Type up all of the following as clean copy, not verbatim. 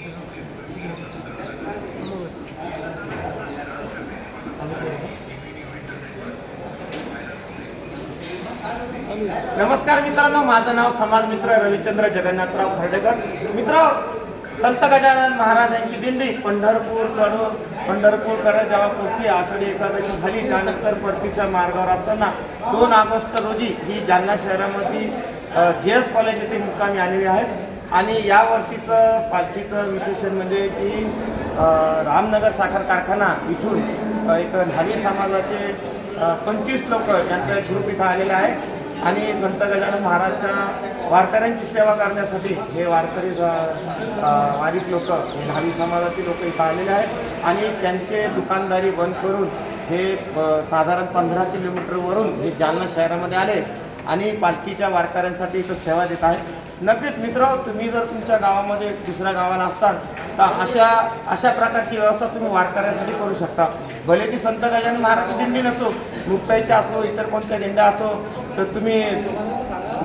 नमस्कार मित्रांनो, माझं नाव समाज मित्र रविचंद्र जगन्नाथराव खर्डेकर. मित्र, संत गजानन महाराजांची दिंडी पंढरपूरकडे जेव्हा पोहोचली, आषाढी एकादशी झाली, त्यानंतर परतीच्या मार्गावर असताना 2 ऑगस्ट रोजी ही जालना शहरामध्ये JS कॉलेज येथे मुक्कामी आलेली आहे. आणि या वर्षीचं पालखीचं विशेषण म्हणजे की रामनगर साखर कारखाना इथून एक न्हावी समाजाचे 25 लोक यांचा एक ग्रुप इथं आलेला आहे. आणि संत गजानन महाराजच्या वारकऱ्यांची सेवा करण्यासाठी हे वारकरी वारीक लोक, न्हावी समाजाचे लोक इथं आलेले आहेत. आणि त्यांचे दुकानदारी बंद करून हे साधारण 15 किलोमीटरवरून हे जालना शहरामध्ये आले आणि पालखीच्या वारकऱ्यांसाठी इथं सेवा देत आहे. नक्कीच मित्र, तुम्ही जर तुमच्या गावामध्ये दुसऱ्या गावाला असताल तर अशा प्रकारची व्यवस्था तुम्ही वारकऱ्यासाठी करू शकता. भले ती संत गजानन महाराजची दिंडी नसो, मुक्ताईच्या असो, इतर कोणत्या दिंड्या असो, तर तुम्ही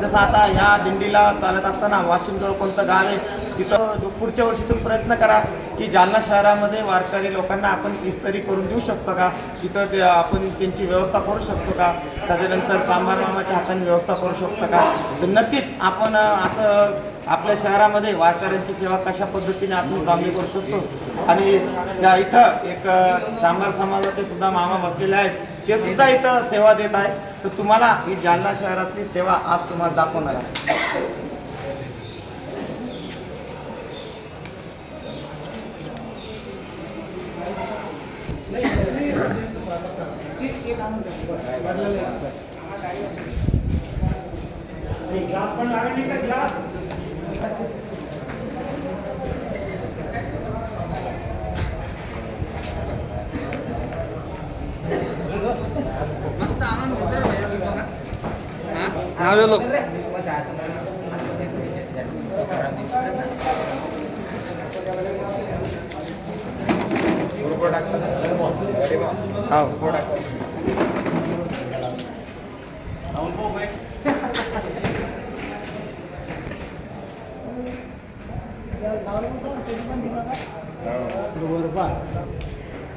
जसं आता ह्या दिंडीला चालत असताना वाशिमजवळ कोणतं गाव आहे तिथं पुढच्या वर्षी तुम्ही प्रयत्न करा की जालना शहरामध्ये वारकरी लोकांना आपण इस्त्री करून देऊ शकतो का, तिथं आपण त्यांची व्यवस्था करू शकतो का, त्याच्यानंतर चांभार मामाच्या हाताने व्यवस्था करू शकतो का. तर नक्कीच आपण असं आपल्या शहरामध्ये वारकऱ्यांची सेवा कशा पद्धतीने आपण चांगली करू शकतो. आणि ज्या इथं एक चांभार समाजाचे सुद्धा मामा बसलेले आहेत, ते सुद्धा इथं सेवा देत आहे. तर तुम्हाला ही जालना शहरातली सेवा आज तुम्हाला दाखवणार आहे.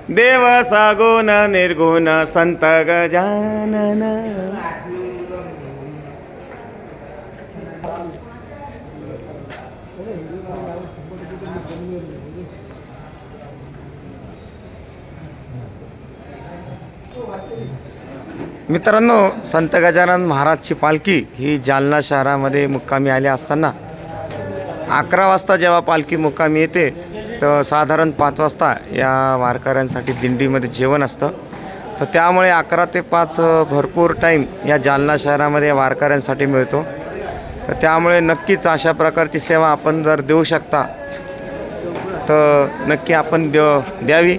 देव सगुण निर्गुण संत गजानन. मित्रांनो, संत गजानन महाराजची पालखी ही जालना शहरामध्ये मुक्कामी आली असताना 11 वाजता जेव्हा पालखी मुक्कामी येते तर साधारण 5 वाजता या वारकऱ्यांसाठी दिंडीमध्ये जेवण असतं. तर त्यामुळे 11 ते 5 भरपूर टाईम या जालना शहरामध्ये वारकऱ्यांसाठी मिळतो. तर त्यामुळे नक्कीच अशा प्रकारची सेवा आपण जर देऊ शकता तर नक्की आपण द्यावी.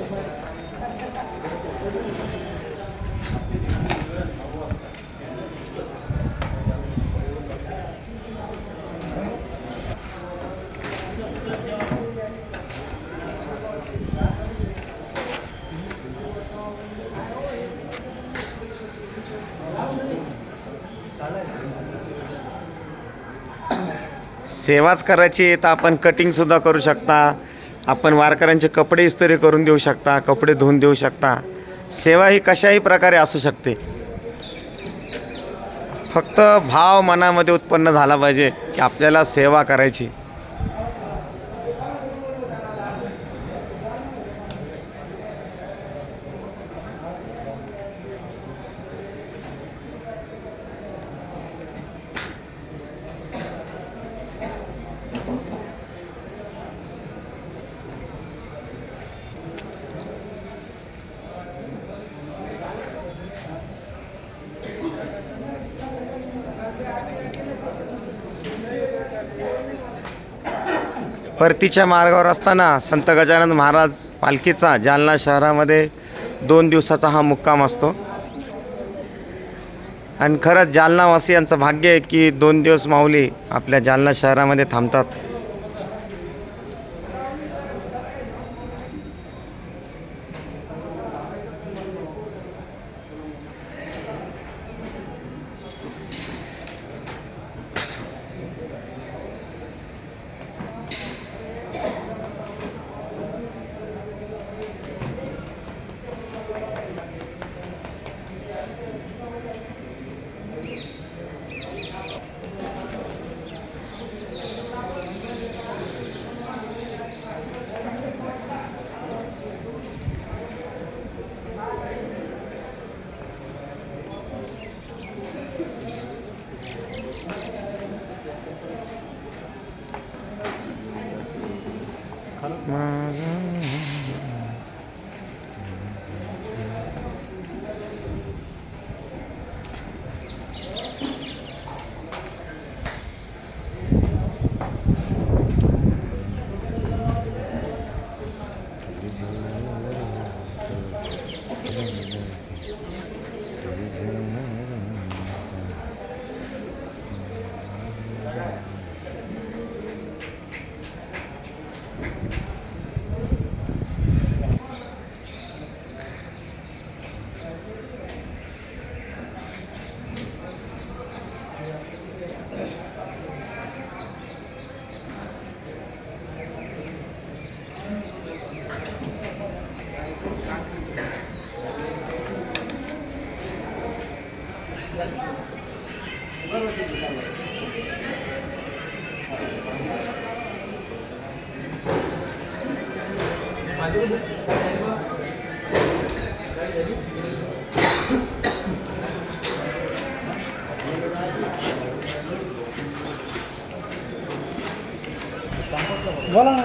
सेवाच करायची तर आपण कटिंगसुद्धा करू शकता, आपण वारकऱ्यांचे कपडे इस्त्री करून देऊ शकता, कपडे धुवून देऊ शकता. सेवा ही कशाही प्रकारे असू शकते. फक्त भाव मनामध्ये उत्पन्न झाला पाहिजे की आपल्याला सेवा करायची. परतीच्या मार्गावर असताना संत गजानन महाराज पालखीचा जालना शहरामध्ये 2 दिवसाचा हा मुक्काम असतो. आणि खरंच जालनावासियांचं भाग्य आहे की 2 दिवस माऊली आपल्या जालना शहरामध्ये थांबतात. बोला ना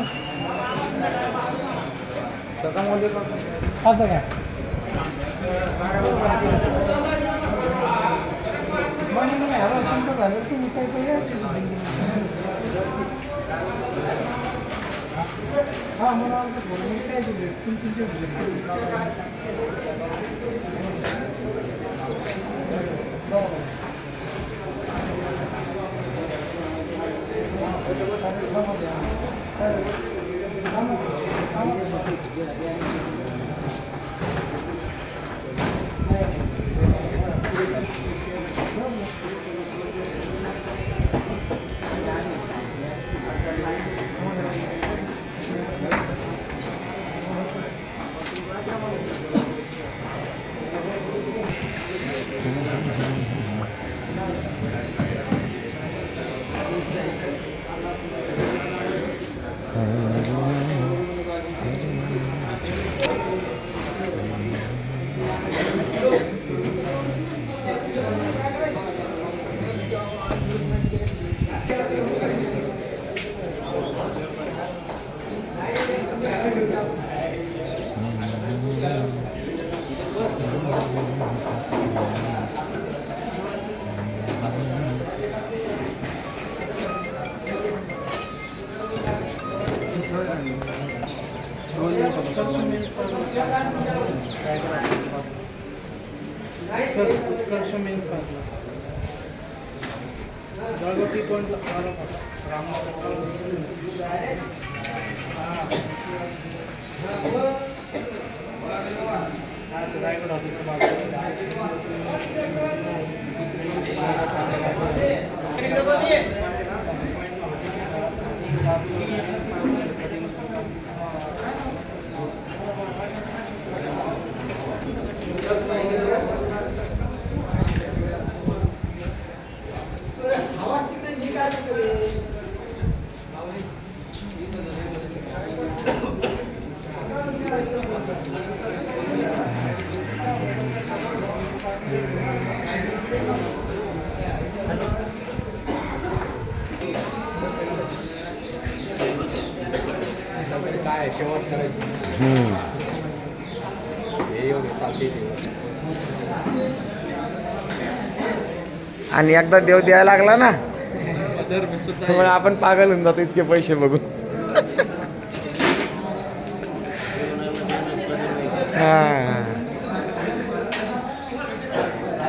असं काय तुम्ही हा मला काय उत्कर्ष मेन्स पार्कला जळगाव पॉईंटला रायगड काय शेवट करायची हे एवढे चालते आणि एकदा देव द्यायला लागला ना त्यामुळे आपण पागल होऊन जातो इतके पैसे बघून.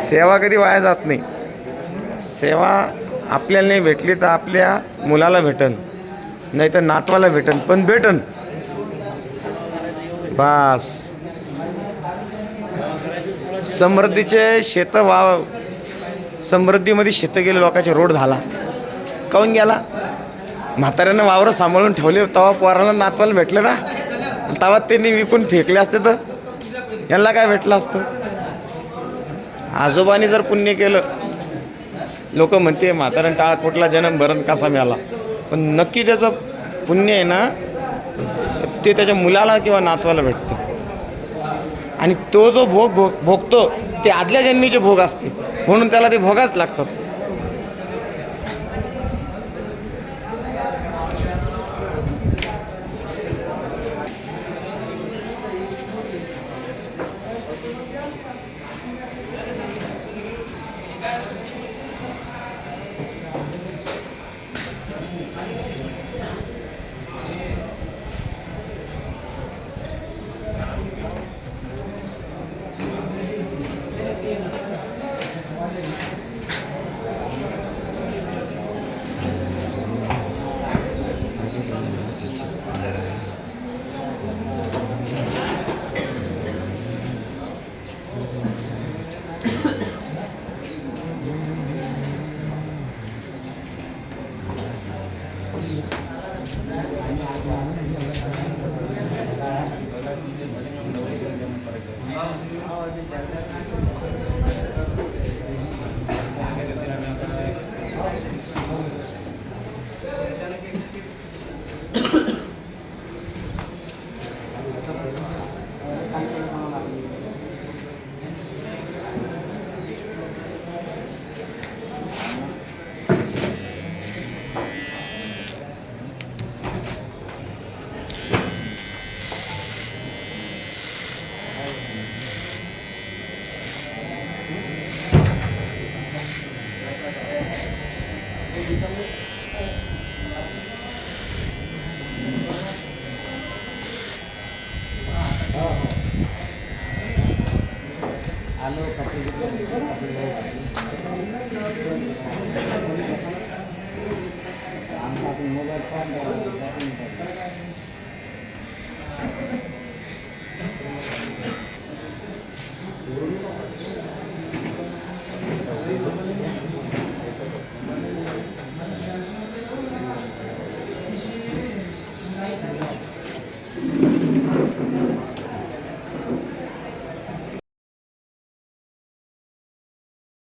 सेवा कधी वाया जात नाही. सेवा आपल्याला नाही भेटली तर आपल्या मुलाला भेटन, नाही तर नातवाला भेटन, पण भेटन बास. समृद्धीचे शेत समृद्धीमध्ये शेत गेले लोकांचे रोड झाला काऊन गेला. म्हाताऱ्यानं वावरं सांभाळून ठेवले तेव्हा पोराला नातवाला भेटलं ना, तेव्हा त्यांनी विकून फेकले असते तर यांना काय भेटलं असतं. आजोबाने जर पुण्य केलं, लोक म्हणते म्हाताऱ्यानं टाळा कुठला जन्म भरण कसा मिळाला, पण नक्की त्याचं पुण्य आहे ना ते त्याच्या मुलाला किंवा नातवाला भेटतं. आणि तो जो भोगतो ते आदल्या जन्मीचे भोग असते, म्हणून त्याला ते भोगाच लागतात. आलो मोबाईल